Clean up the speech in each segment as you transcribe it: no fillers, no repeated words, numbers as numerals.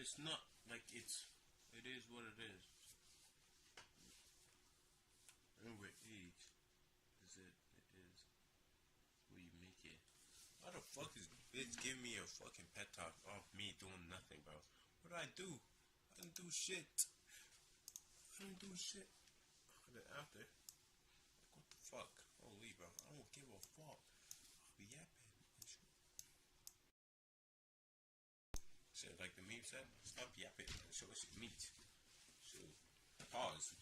it's not like it is what it is. Anyway, is it is what you make it. Why the fuck is bitch giving me a fucking pet talk off me doing nothing, bro? What did I do? I didn't do shit. After, like, what the fuck? Holy, bro, I don't give a fuck. I'll be yapping. Shit, like the meme said, stop yapping and show us your meat. Shoot. Pause.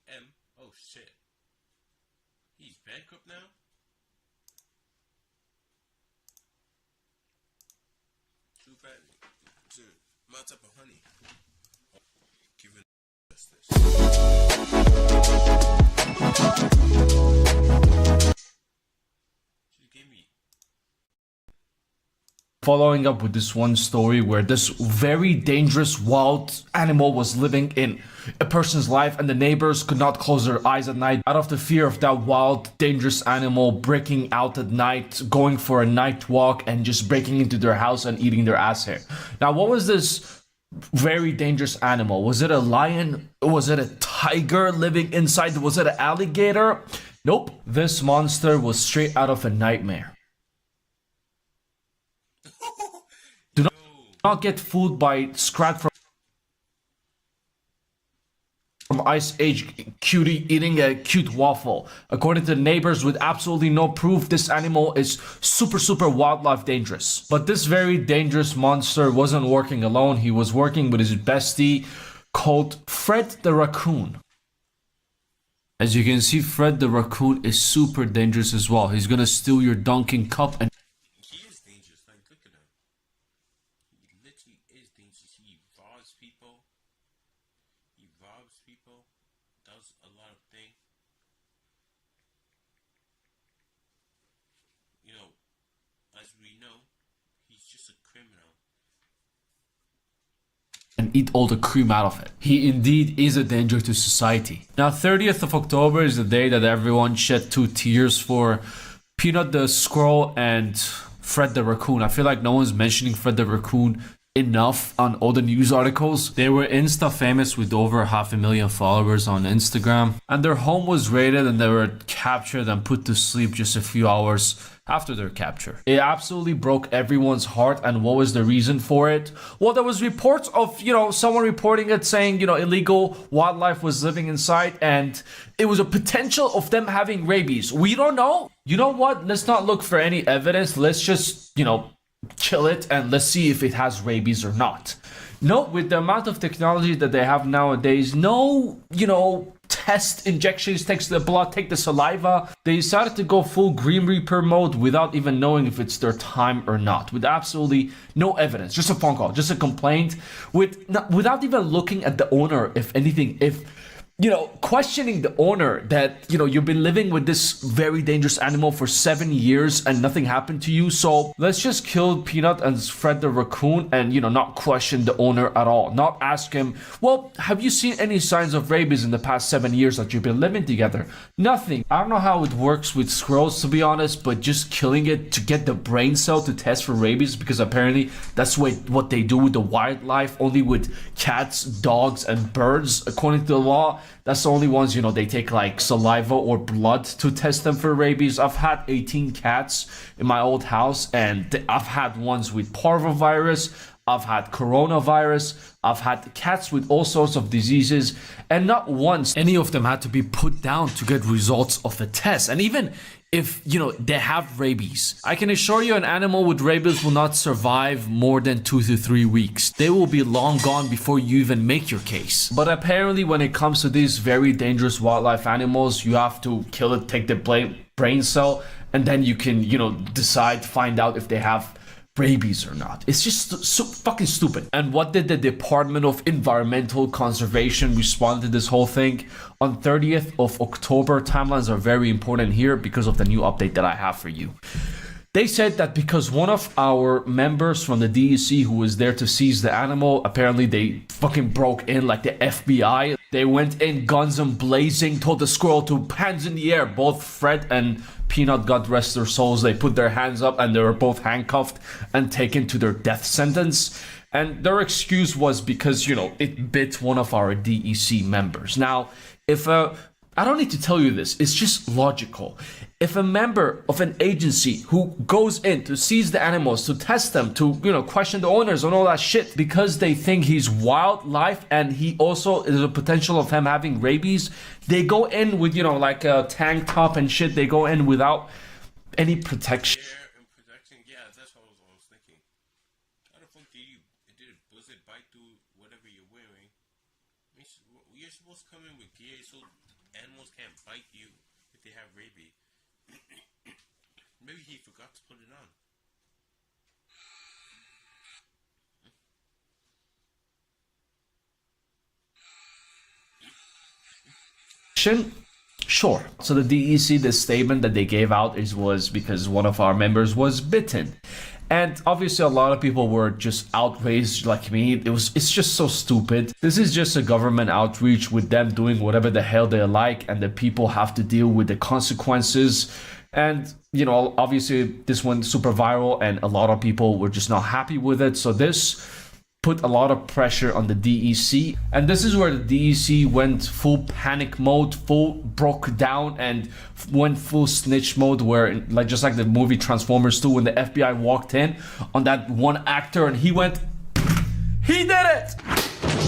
M. Oh shit. He's bankrupt now? Too bad. My type of honey. Giving us this. She gave me. Following up with this one story where this very dangerous wild animal was living in a person's life, and the neighbors could not close their eyes at night out of the fear of that wild dangerous animal breaking out at night, going for a night walk, and just breaking into their house and eating their ass hair. Now, what was this very dangerous animal? Was it a lion? Was it a tiger living inside? Was it an alligator? Nope. This monster was straight out of a nightmare. Do not get fooled by Scrat from Ice Age cutie eating a cute waffle. According to the neighbors with absolutely no proof, this animal is super wildlife dangerous. But this very dangerous monster wasn't working alone. He was working with his bestie called Fred the Raccoon. As you can see, Fred the Raccoon is super dangerous as well. He's gonna steal your Dunkin' cup and he is dangerous. Like, look at him. He literally is dangerous. He robs people. Does a lot of things. You know, as we know, he's just a criminal. And eat all the cream out of it. He indeed is a danger to society. Now, 30th of October is the day that everyone shed 2 tears for Peanut the Squirrel and Fred the Raccoon. I feel like no one's mentioning Fred the Raccoon enough on all the news articles. They were Insta famous with over 500,000 followers on Instagram, and their home was raided and they were captured and put to sleep just a few hours after their capture. It absolutely broke everyone's heart. And what was the reason for it? Well, there was reports of, someone reporting it saying, illegal wildlife was living inside, and it was a potential of them having rabies. We don't know. You know what? Let's not look for any evidence. Let's just, kill it and let's see if it has rabies or not. No, with the amount of technology that they have nowadays, no, test injections, take the blood, take the saliva. They decided to go full Grim Reaper mode without even knowing if it's their time or not, with absolutely no evidence. Just a phone call, just a complaint, without even looking at the owner, if anything, questioning the owner that, you've been living with this very dangerous animal for 7 years and nothing happened to you. So let's just kill Peanut and Fred the Raccoon and, not question the owner at all. Not ask him, well, have you seen any signs of rabies in the past 7 years that you've been living together? Nothing. I don't know how it works with squirrels, to be honest, but just killing it to get the brain cell to test for rabies, because apparently that's what they do with the wildlife, only with cats, dogs, and birds, according to the law. That's the only ones, they take like saliva or blood to test them for rabies. I've had 18 cats in my old house, and I've had ones with parvovirus, I've had coronavirus, I've had cats with all sorts of diseases, and not once any of them had to be put down to get results of a test. And even if, they have rabies, I can assure you an animal with rabies will not survive more than 2 to 3 weeks. They will be long gone before you even make your case. But apparently when it comes to these very dangerous wildlife animals, you have to kill it, take the brain cell, and then you can, find out if they have rabies or not. It's just so fucking stupid. And what did the Department of Environmental Conservation respond to this whole thing? On 30th of October, timelines are very important here because of the new update that I have for you. They said that because one of our members from the DEC who was there to seize the animal, apparently they fucking broke in like the FBI. They went in guns and blazing, told the squirrel to hands in the air. Both Fred and Peanut, God rest their souls, they put their hands up and they were both handcuffed and taken to their death sentence. And their excuse was because, you know, it bit one of our DEC members. Now, if I don't need to tell you this, it's just logical. If a member of an agency who goes in to seize the animals, to test them, to, you know, question the owners and all that shit, because they think he's wildlife and he also is a potential of him having rabies, they go in with, you know, like a tank top and shit. They go in without any protection. Yeah, that's what I was thinking. How the fuck was it bite through whatever you're wearing? You're supposed to come in with gear so animals can't bite you if they have rabies. Maybe he forgot to put it on. Sure. So the DEC, the statement that they gave out was because one of our members was bitten. And obviously a lot of people were just outraged like me. It's just so stupid. This is just a government outreach with them doing whatever the hell they like, and the people have to deal with the consequences. And, you know, obviously this went super viral and a lot of people were just not happy with it. So this put a lot of pressure on the DEC. And this is where the DEC went full panic mode, full broke down and went full snitch mode, where like just like the movie Transformers 2 when the FBI walked in on that one actor and he went, he did it!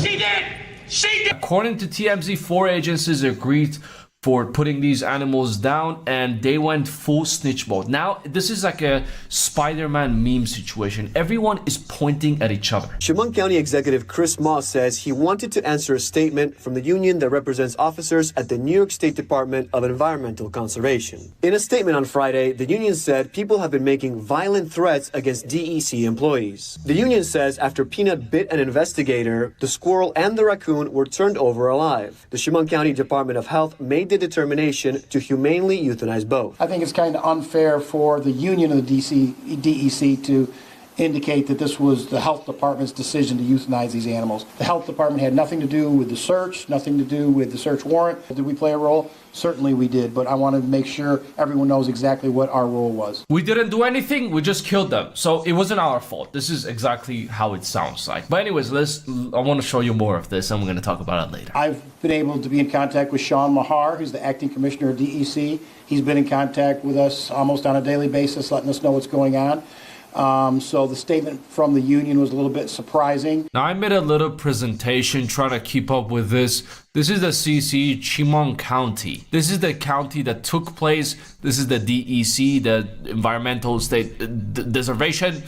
She did! She did! According to TMZ, 4 agencies agreed for putting these animals down and they went full snitch mode. Now, this is like a Spider-Man meme situation. Everyone is pointing at each other. Chemung County Executive Chris Moss says he wanted to answer a statement from the union that represents officers at the New York State Department of Environmental Conservation. In a statement on Friday, the union said people have been making violent threats against DEC employees. The union says after Peanut bit an investigator, the squirrel and the raccoon were turned over alive. The Chemung County Department of Health made the determination to humanely euthanize both. I think it's kind of unfair for the union of the DEC to indicate that this was the health department's decision to euthanize these animals. The health department had nothing to do with the search, nothing to do with the search warrant. Did we play a role? Certainly we did, but I want to make sure everyone knows exactly what our role was. We didn't do anything, we just killed them. So it wasn't our fault. This is exactly how it sounds like. But anyways, I want to show you more of this and we're going to talk about it later. I've been able to be in contact with Sean Mahar, who's the acting commissioner of DEC. He's been in contact with us almost on a daily basis, letting us know what's going on. So the statement from the union was a little bit surprising. Now I made a little presentation trying to keep up with this. This is the CC Chemung County. This is the county that took place. This is the DEC, the Environmental State Preservation.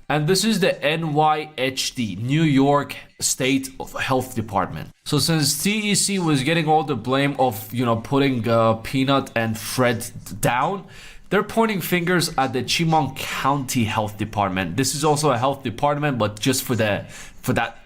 And this is the NYHD, New York State Health Department. So since DEC was getting all the blame of, you know, putting Peanut and Fred down, they're pointing fingers at the Chemung County Health Department. This is also a health department, but just for that,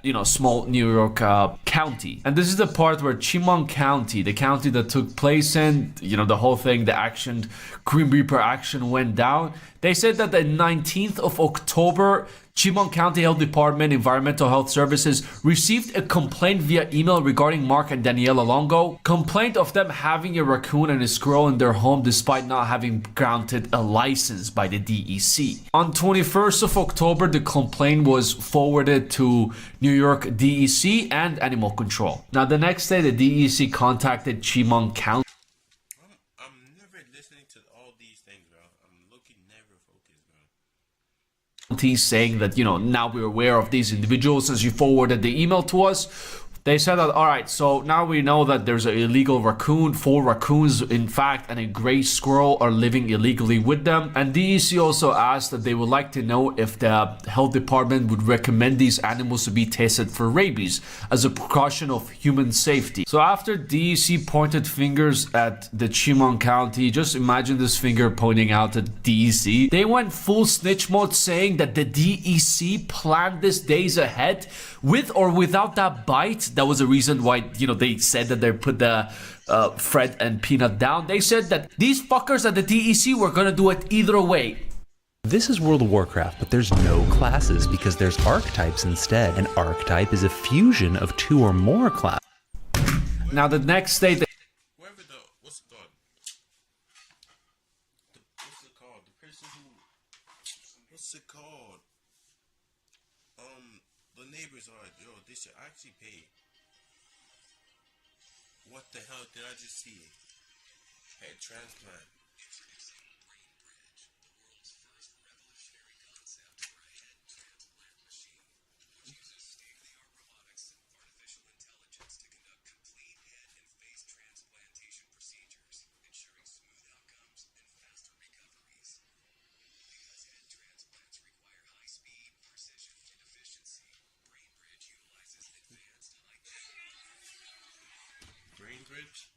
you know, small New York county. And this is the part where Chemung County, the county that took place in, you know, the whole thing, the action, Grim Reaper action went down. They said that the 19th of October, Chemung County Health Department Environmental Health Services received a complaint via email regarding Mark and Daniela Longo. Complaint of them having a raccoon and a squirrel in their home despite not having granted a license by the DEC. On 21st of October, the complaint was forwarded to New York DEC and Animal Control. Now, the next day, the DEC contacted Chemung County. I'm never listening to all these things, bro. I'm looking never focused, bro. Saying that, you know, now we're aware of these individuals since you forwarded the email to us. They said that, all right, so now we know that there's an illegal raccoon. 4 raccoons, in fact, and a gray squirrel are living illegally with them. And DEC also asked that they would like to know if the health department would recommend these animals to be tested for rabies as a precaution of human safety. So after DEC pointed fingers at the Chemung County, just imagine this finger pointing out at DEC. They went full snitch mode, saying that the DEC planned this days ahead with or without that bite. That was a reason why, they said that they put the Fred and Peanut down. They said that these fuckers at the DEC were gonna do it either way. This is World of Warcraft, but there's no classes because there's archetypes instead. An archetype is a fusion of 2 or more classes. Now the next day, Whoever what's it called? What's it called? The person who, what's it called? The neighbors are, they should actually pay. What the hell did I just see? Head transplant. Bridge.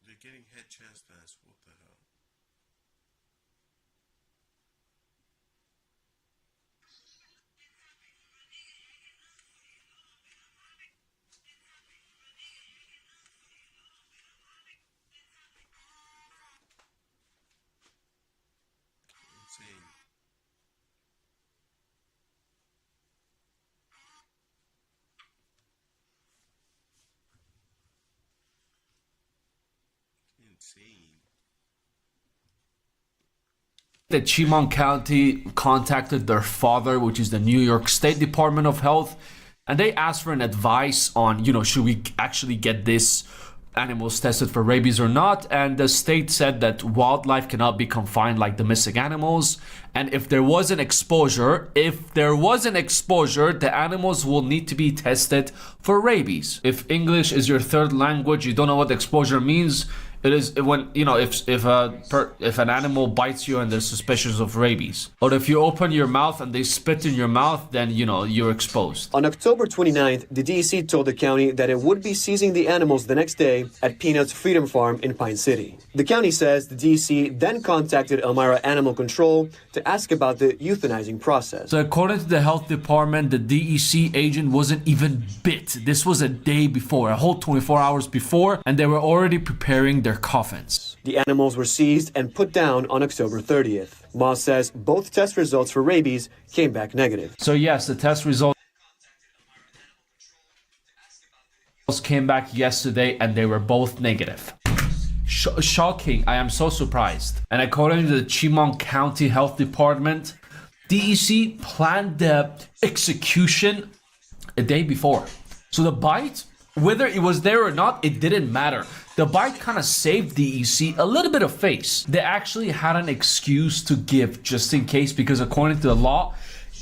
They're getting head transplants. What the hell? Insane. the Chemung County contacted their father, which is the New York State Department of Health, and they asked for an advice on, should we actually get this animals tested for rabies or not. And the state said that wildlife cannot be confined like domestic animals, and if there was an exposure, the animals will need to be tested for rabies. If English is your third language, you don't know what exposure means. It is when, if an animal bites you and they're suspicious of rabies. Or if you open your mouth and they spit in your mouth, then, you're exposed. On October 29th, the DEC told the county that it would be seizing the animals the next day at Peanut's Freedom Farm in Pine City. The county says the DEC then contacted Elmira Animal Control to ask about the euthanizing process. So according to the health department, the DEC agent wasn't even bit. This was a day before, a whole 24 hours before, and they were already preparing their coffins. The animals were seized and put down on October 30th. Moss says both test results for rabies came back negative. So yes, the test results came back yesterday and they were both negative. Shocking. I am so surprised. And according to the Chemung County Health Department, DEC planned the execution a day before. So the bite, whether it was there or not, it didn't matter. The bite kind of saved DEC a little bit of face. They actually had an excuse to give just in case, because according to the law,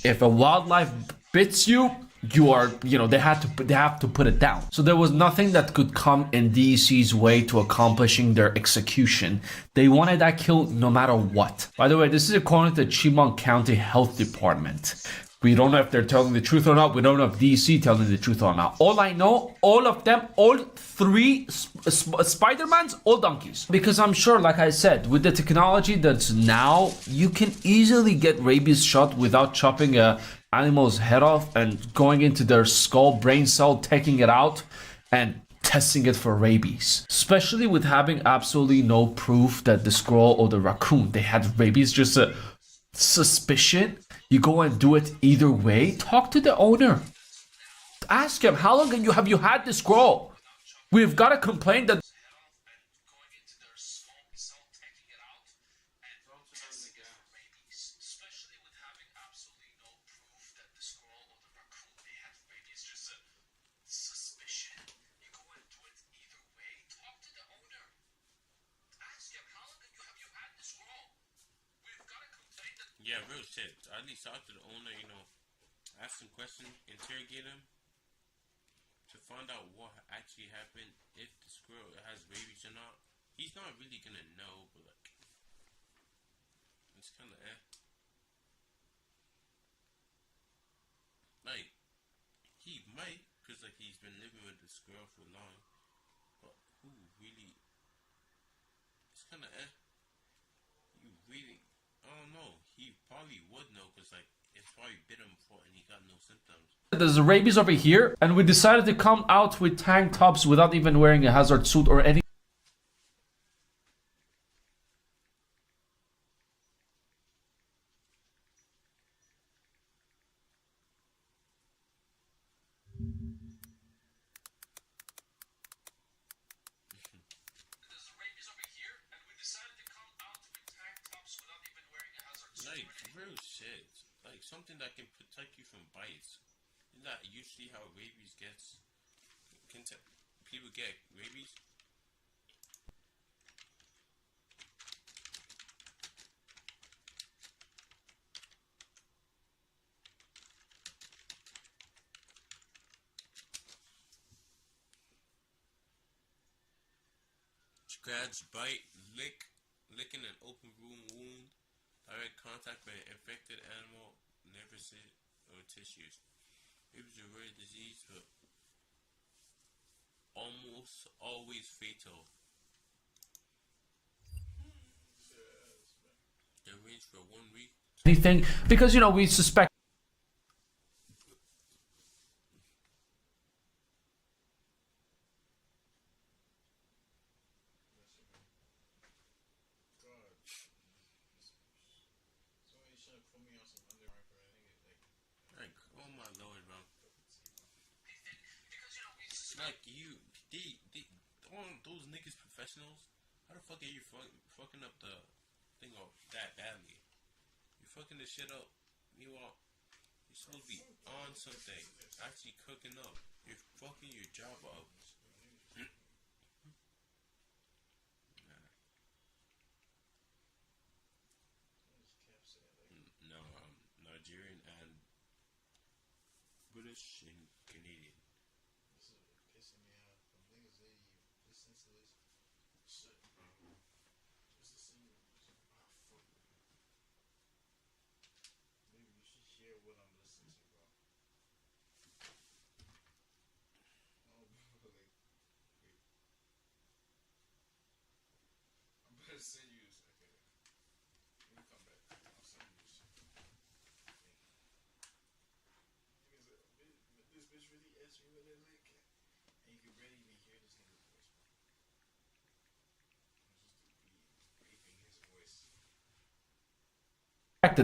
if a wildlife bits you, you are, they have to put it down. So there was nothing that could come in DEC's way to accomplishing their execution. They wanted that kill no matter what. By the way, this is according to the Chemung County Health Department. We don't know if they're telling the truth or not. We don't know if DEC telling the truth or not. All I know, all of them, all three Spider-Mans, all donkeys. Because I'm sure, like I said, with the technology that's now, you can easily get rabies shot without chopping a animal's head off and going into their skull, brain cell, taking it out and testing it for rabies. Especially with having absolutely no proof that the squirrel or the raccoon, they had rabies, just a suspicion. You go and do it either way. Talk to the owner. Ask him, how long have you had this squirrel? We've got a complaint that yeah, real shit. At least talk to the owner, ask some questions, interrogate him to find out what actually happened, if the squirrel has rabies or not. He's not really gonna know, but like, it's kind of Like, he might, cause like he's been living with the squirrel for long. But who really? It's kind of You really? I don't know. He probably would know, cause like it's probably bit him before and he got no symptoms. There's rabies over here, and we decided to come out with tank tops without even wearing a hazard suit or any. Like real shit, like something that can protect you from bites. Isn't that usually how rabies gets? People get rabies. Scratch, bite, licking an open wound, direct contact with an infected animal, nervous or tissues. It was a rare disease, but almost always fatal. They range for 1 week. Anything, because we suspect. Like, oh my lord, bro. Like, all those niggas professionals. How the fuck are you fucking up the thing off that badly? You fucking this shit up. Meanwhile, you're supposed to be on something, actually cooking up. You're fucking your job up. No, Nigerian and British and Canadian. This is pissing me off. Them niggas, they listen to this shit, bro. Just listen to fuck. Maybe you should hear what I'm listening to, bro. Oh, bro, like, wait. I'm about to send you this. Okay. Let me come back. I'll send you this. This bitch really asked me what I like. And you can barely even hear this nigga's voice, bro. I'm just raping his voice.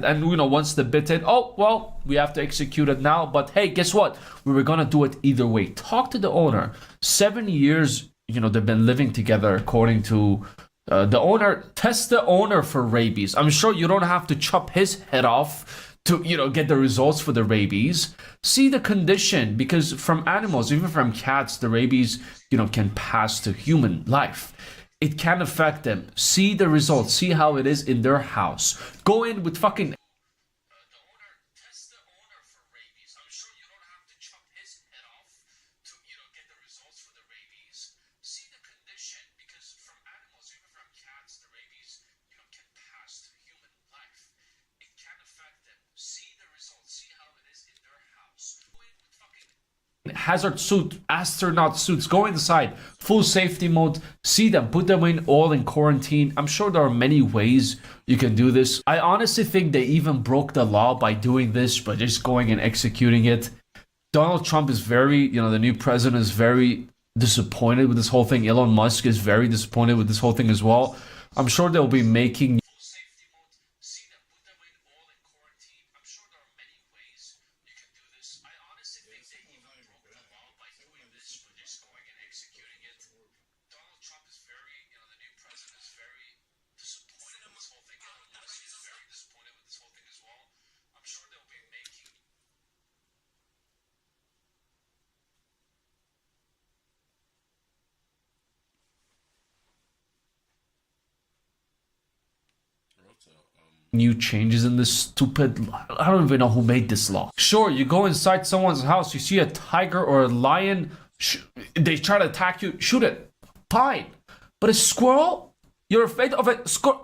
And once the bit hit, oh well, we have to execute it now. But hey, guess what? We were gonna do it either way. Talk to the owner. 7 years, they've been living together, according to the owner. Test the owner for rabies. I'm sure you don't have to chop his head off to get the results for the rabies. See the condition, because from animals, even from cats, the rabies can pass to human life. It can affect them. See the results. See how it is in their house. Go in with fucking. Test the owner for rabies. I'm sure you don't have to chop his head off to get the results for the rabies. See the condition, because from animals, even from cats, the rabies can pass to human life. It can affect them. See the results. See how it is in their house. Go in with fucking hazard suit, astronaut suits, go inside, full safety mode, see them, put them all in quarantine. I'm sure there are many ways you can do this. I honestly think they even broke the law by doing this, but just going and executing it. Donald Trump is very, the new president is very disappointed with this whole thing. Elon Musk is very disappointed with this whole thing as well. I'm sure they'll be making full safety mode. See them, put them all in quarantine. I'm sure there are many ways you can do this. I honestly think they even broke the law by doing this, but just going and executing it. Donald Trump is very, the new president is very disappointed with this whole thing. Elon Musk is very disappointed with this whole thing as well. I'm sure they'll be making. new changes in this stupid... I don't even know who made this law. Sure, you go inside someone's house, you see a tiger or a lion, they try to attack you, shoot it. Fine. But a squirrel? You're afraid of a squirrel?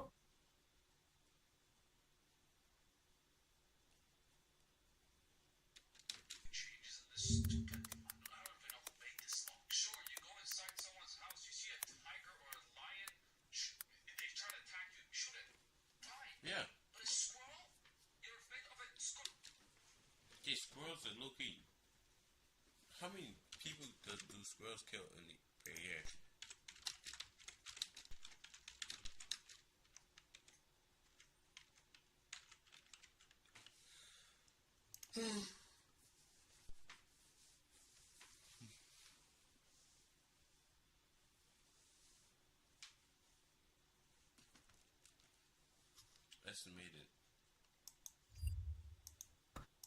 Yeah. Okay, squirrels are low-key. How many people do squirrels kill in a year? Estimated.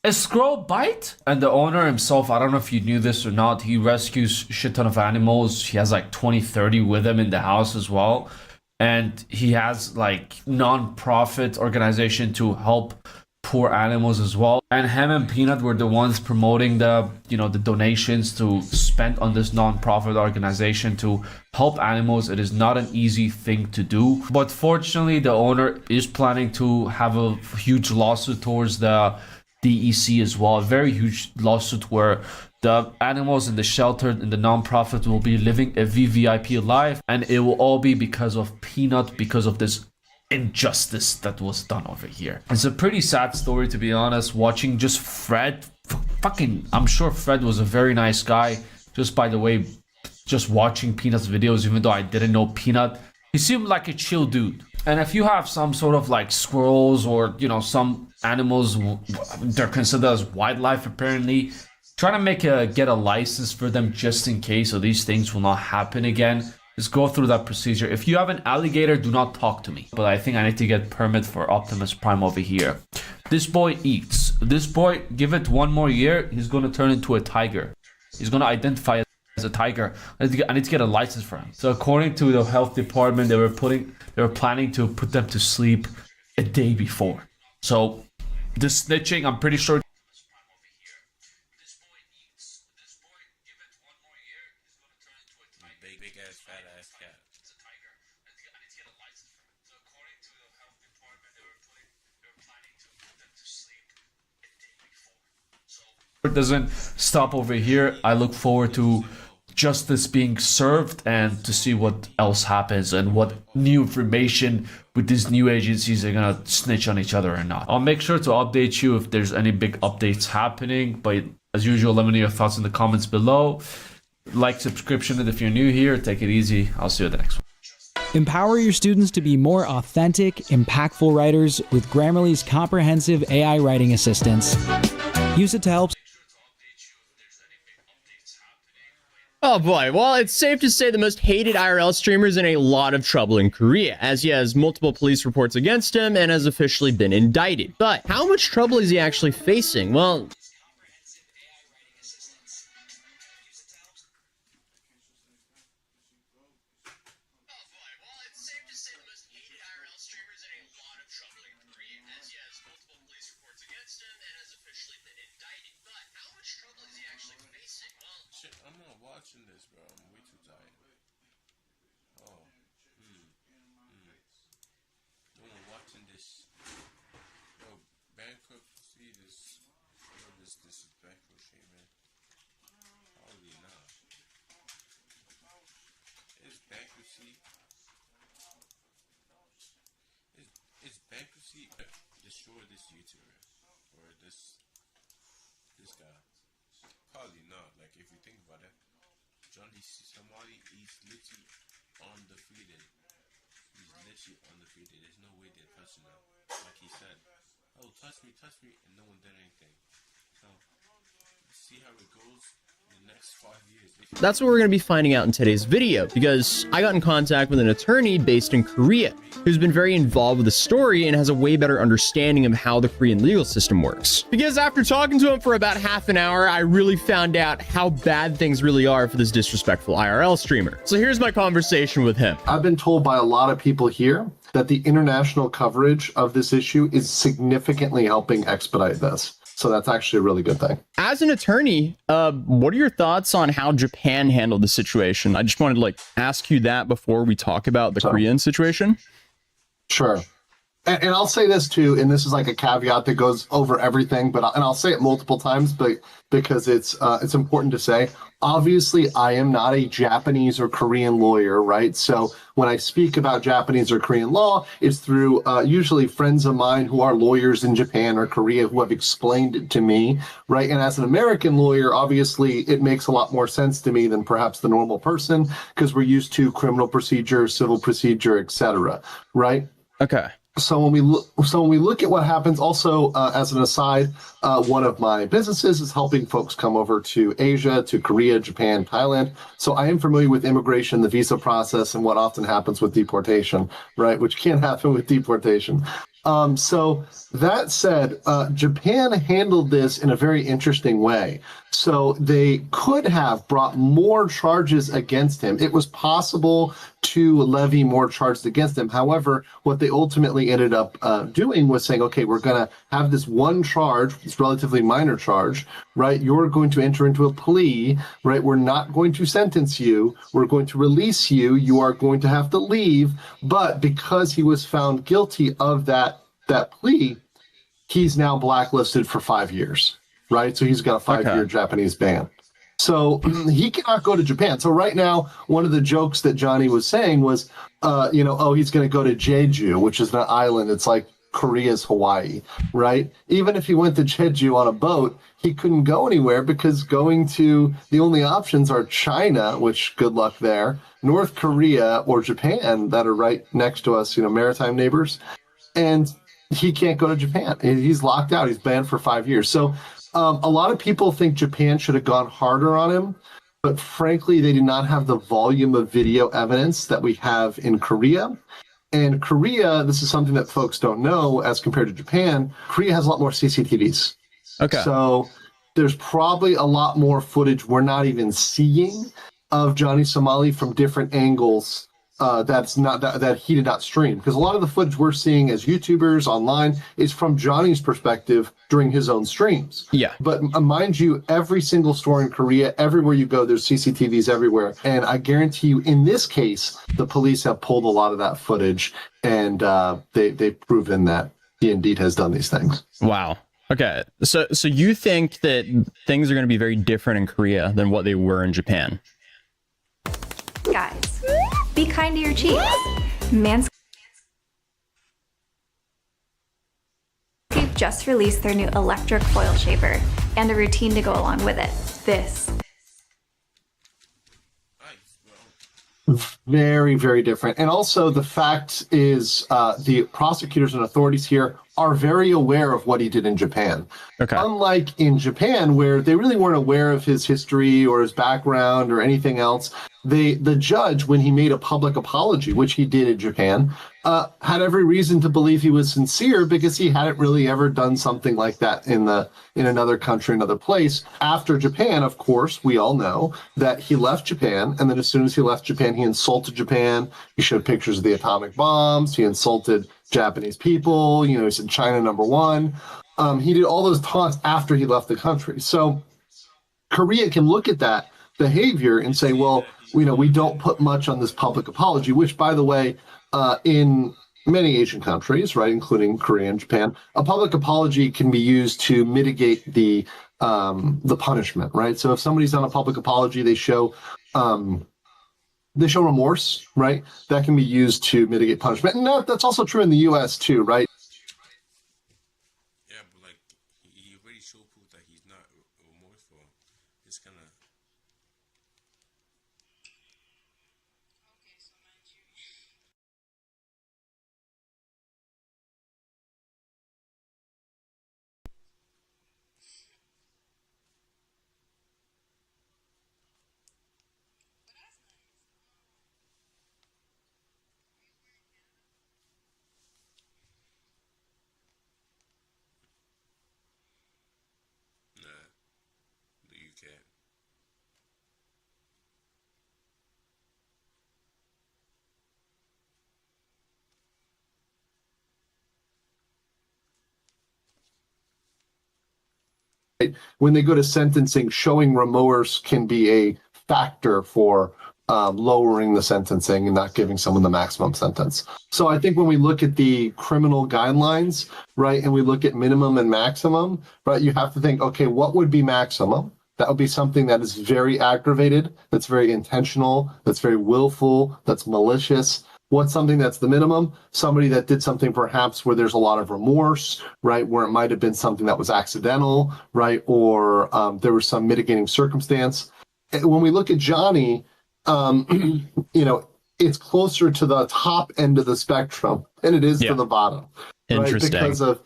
A squirrel bite? And the owner himself, I don't know if you knew this or not, he rescues shit ton of animals. He has like 20, 30 with him in the house as well. And he has like non-profit organization to help poor animals as well. And him and Peanut were the ones promoting the, you know, the donations to spend on this non-profit organization to help animals. It is not an easy thing to do. But fortunately, the owner is planning to have a huge lawsuit towards the DEC as well, a very huge lawsuit where the animals in the shelter and the non-profit will be living a VVIP life, and it will all be because of Peanut, because of this injustice that was done over here. It's a pretty sad story, to be honest, watching just Fred, I'm sure Fred was a very nice guy, just by the way, just watching Peanut's videos, even though I didn't know Peanut, he seemed like a chill dude. And if you have some sort of like squirrels or, you know, some animals, they're considered as wildlife apparently, try to get a license for them just in case, so these things will not happen again. Just go through that procedure. If you have an alligator, do not talk to me. But I think I need to get permit for Optimus Prime over here. This boy eats. This boy, give it 1 more year, he's gonna turn into a tiger. He's gonna identify as a tiger. I need to get a license for him. So according to the health department, they were planning to put them to sleep a day before. So the snitching, I'm pretty sure. Big ass, fat ass cat. It doesn't stop over here. I look forward to justice being served and to see what else happens and what new information with these new agencies are gonna snitch on each other or not. I'll make sure to update you if there's any big updates happening, but as usual, let me know your thoughts in the comments below. Like, subscription, and if you're new here, take it easy. I'll see you at the next one. Empower your students to be more authentic, impactful writers with Grammarly's comprehensive AI writing assistance. Use it to help. Oh boy, well, it's safe to say the most hated IRL streamer is in a lot of trouble in Korea, as he has multiple police reports against him and has officially been indicted. But how much trouble is he actually facing? Well, Shit, I'm not watching this, bro. I'm way too tired. Oh. No one watching this. Yo, bankruptcy, this disrespectful shit, man. Holy nah. It's bankruptcy. It's bankruptcy. Destroy this YouTuber. Or this guy. Probably not. Like, if you think about it, Johnny Somali is literally undefeated. He's literally undefeated. There's no way they're touching him. Like he said, oh, touch me, and no one did anything. So, see how it goes. the next 5 years. That's what we're going to be finding out in today's video, because I got in contact with an attorney based in Korea who's been very involved with the story and has a way better understanding of how the Korean legal system works. Because after talking to him for about half an hour, I really found out how bad things really are for this disrespectful IRL streamer. So here's my conversation with him. I've been told by a lot of people here that the international coverage of this issue is significantly helping expedite this. So that's actually a really good thing. As an attorney, what are your thoughts on how Japan handled the situation? I just wanted to ask you that before we talk about the Korean situation. Sure. And I'll say this too, and this is like a caveat that goes over everything, but I'll say it multiple times, but because it's important to say. Obviously, I am not a Japanese or Korean lawyer, right? So when I speak about Japanese or Korean law, it's through usually friends of mine who are lawyers in Japan or Korea who have explained it to me, right? And as an American lawyer, obviously, it makes a lot more sense to me than perhaps the normal person because we're used to criminal procedure, civil procedure, etc., right? Okay. So when we look at what happens, also as an aside, one of my businesses is helping folks come over to Asia, to Korea, Japan, Thailand. So I am familiar with immigration, the visa process, and what often happens with deportation, right? Which can happen with deportation. So that said, Japan handled this in a very interesting way. So they could have brought more charges against him. It was possible to levy more charges against him. However, what they ultimately ended up doing was saying, okay, we're going to have this one charge, this relatively minor charge, right? You're going to enter into a plea, right? We're not going to sentence you. We're going to release you. You are going to have to leave. But because he was found guilty of that plea, he's now blacklisted for 5 years, right? So he's got a 5-year Japanese ban. So he cannot go to Japan. So right now, one of the jokes that Johnny was saying was, he's going to go to Jeju, which is an island. It's like Korea's Hawaii, right? Even if he went to Jeju on a boat, he couldn't go anywhere because the only options are China, which good luck there, North Korea, or Japan that are right next to us, maritime neighbors. And he can't go to Japan. He's locked out. He's banned for 5 years. So a lot of people think Japan should have gone harder on him, but frankly, they do not have the volume of video evidence that we have in Korea. And Korea, this is something that folks don't know as compared to Japan, Korea has a lot more CCTVs. Okay. So there's probably a lot more footage we're not even seeing of Johnny Somali from different angles that he did not stream, because a lot of the footage we're seeing as YouTubers online is from Johnny's perspective during his own streams. Yeah. But mind you, every single store in Korea, everywhere you go, there's CCTVs everywhere. And I guarantee you, in this case, the police have pulled a lot of that footage, and they've proven that he indeed has done these things. Wow. Okay. So you think that things are going to be very different in Korea than what they were in Japan? Guys, be kind to your cheeks. Manscaped just released their new electric foil shaver and a routine to go along with it. This. Very, very different. And also the fact is the prosecutors and authorities here are very aware of what he did in Japan. Okay. Unlike in Japan, where they really weren't aware of his history or his background or anything else, the judge, when he made a public apology, which he did in Japan, had every reason to believe he was sincere because he hadn't really ever done something like that in another country, another place. After Japan, of course, we all know that he left Japan, and then as soon as he left Japan, he insulted Japan. He showed pictures of the atomic bombs. He insulted Japanese people. He said China #1. He did all those taunts after he left the country. So Korea can look at that behavior and say, well, we don't put much on this public apology, which, by the way, in many Asian countries, right, including Korea and Japan, a public apology can be used to mitigate the punishment, right? So if somebody's done a public apology, they show remorse, right? That can be used to mitigate punishment. And that's also true in the U.S. too, right? Yeah, but he already showed proof that he's not remorseful. It's kind of. cat. When they go to sentencing, showing remorse can be a factor for lowering the sentencing and not giving someone the maximum sentence. So I think when we look at the criminal guidelines, right, and we look at minimum and maximum, right, you have to think, okay, what would be maximum? That would be something that is very aggravated, that's very intentional, that's very willful, that's malicious. What's something that's the minimum? Somebody that did something perhaps where there's a lot of remorse, right? Where it might have been something that was accidental, right? Or there was some mitigating circumstance. And when we look at Johnny, it's closer to the top end of the spectrum than it is to the bottom. Interesting. Right?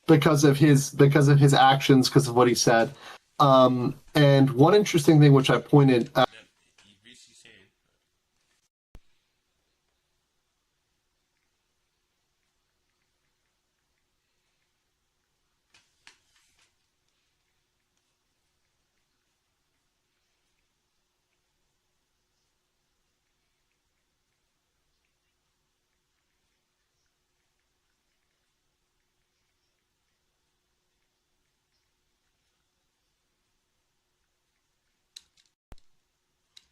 Because of his actions, because of what he said. And one interesting thing which I pointed out.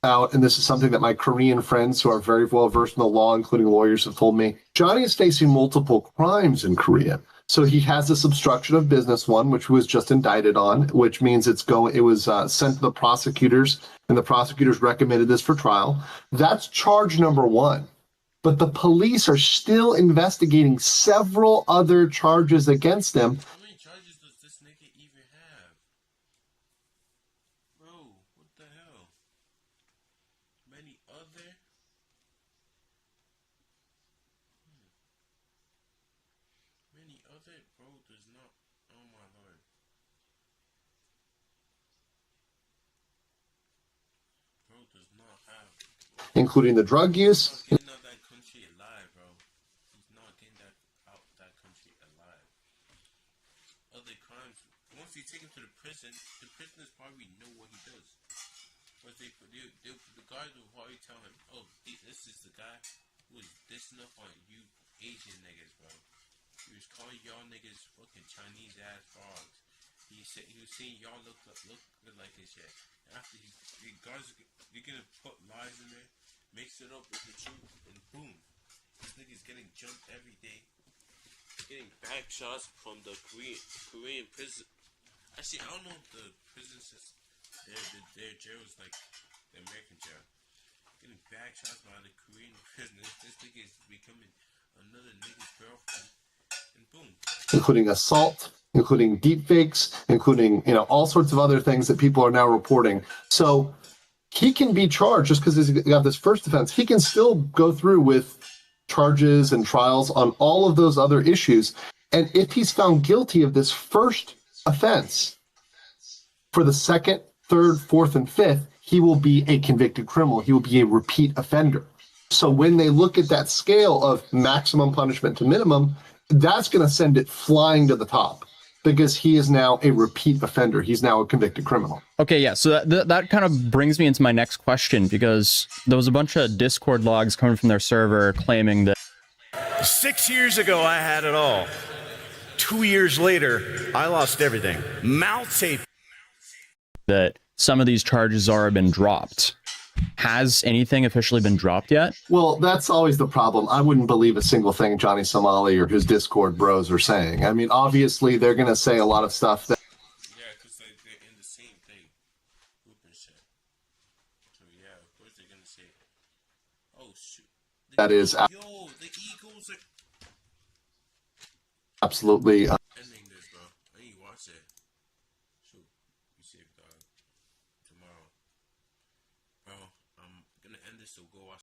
Out, and this is something that my Korean friends who are very well versed in the law, including lawyers, have told me. Johnny is facing multiple crimes in Korea. So he has this obstruction of business one, which was just indicted on, which means it was sent to the prosecutors, and the prosecutors recommended this for trial. That's charge number one. But the police are still investigating several other charges against him. How many charges does this nigga even have? Bro, what the hell? Many other? Many other? Bro, does not. Oh my lord. Bro does not have. Including the drug use. Getting out that country alive, bro. He's not getting that out that country alive. Other crimes. Once you take him to the prisoners probably know what he does. But the guys will probably tell him, oh, this is the guy who was dissing up on you Asian niggas, bro. He was calling y'all niggas fucking Chinese ass frogs. He said he was saying y'all look like this shit. After the guys, you're gonna put lies in there, mix it up with the truth, and boom, this nigga's getting jumped every day. Getting back shots from the Korean prison. Actually, I don't know if the prison system, their jail is like the American jail. Getting back shots by the Korean prisoners. This nigga is becoming another nigga's girlfriend, and boom. Including assault, including deepfakes, including all sorts of other things that people are now reporting. So he can be charged just because he's got this first offense. He can still go through with charges and trials on all of those other issues. And if he's found guilty of this first offense, for the second, third, fourth, and fifth, he will be a convicted criminal. He will be a repeat offender. So when they look at that scale of maximum punishment to minimum, that's going to send it flying to the top because he is now a repeat offender. He's now a convicted criminal. Okay, yeah, so that kind of brings me into my next question, because there was a bunch of Discord logs coming from their server claiming that 6 years ago, I had it all. 2 years later, I lost everything. Mouth tape. That some of these charges are been dropped. Has anything officially been dropped yet? Well, that's always the problem. I wouldn't believe a single thing Johnny Somali or his Discord bros are saying. I mean, obviously, they're going to say a lot of stuff that... Yeah, because they're in the same thing. Group and shit. So, yeah, of course they're going to say, oh, shoot. That is... Yo, the Eagles are... Absolutely... ending this, bro. I need to watch it. Shoot. Be safe, dog. Tomorrow. Bro, I'm going to end this, so go watch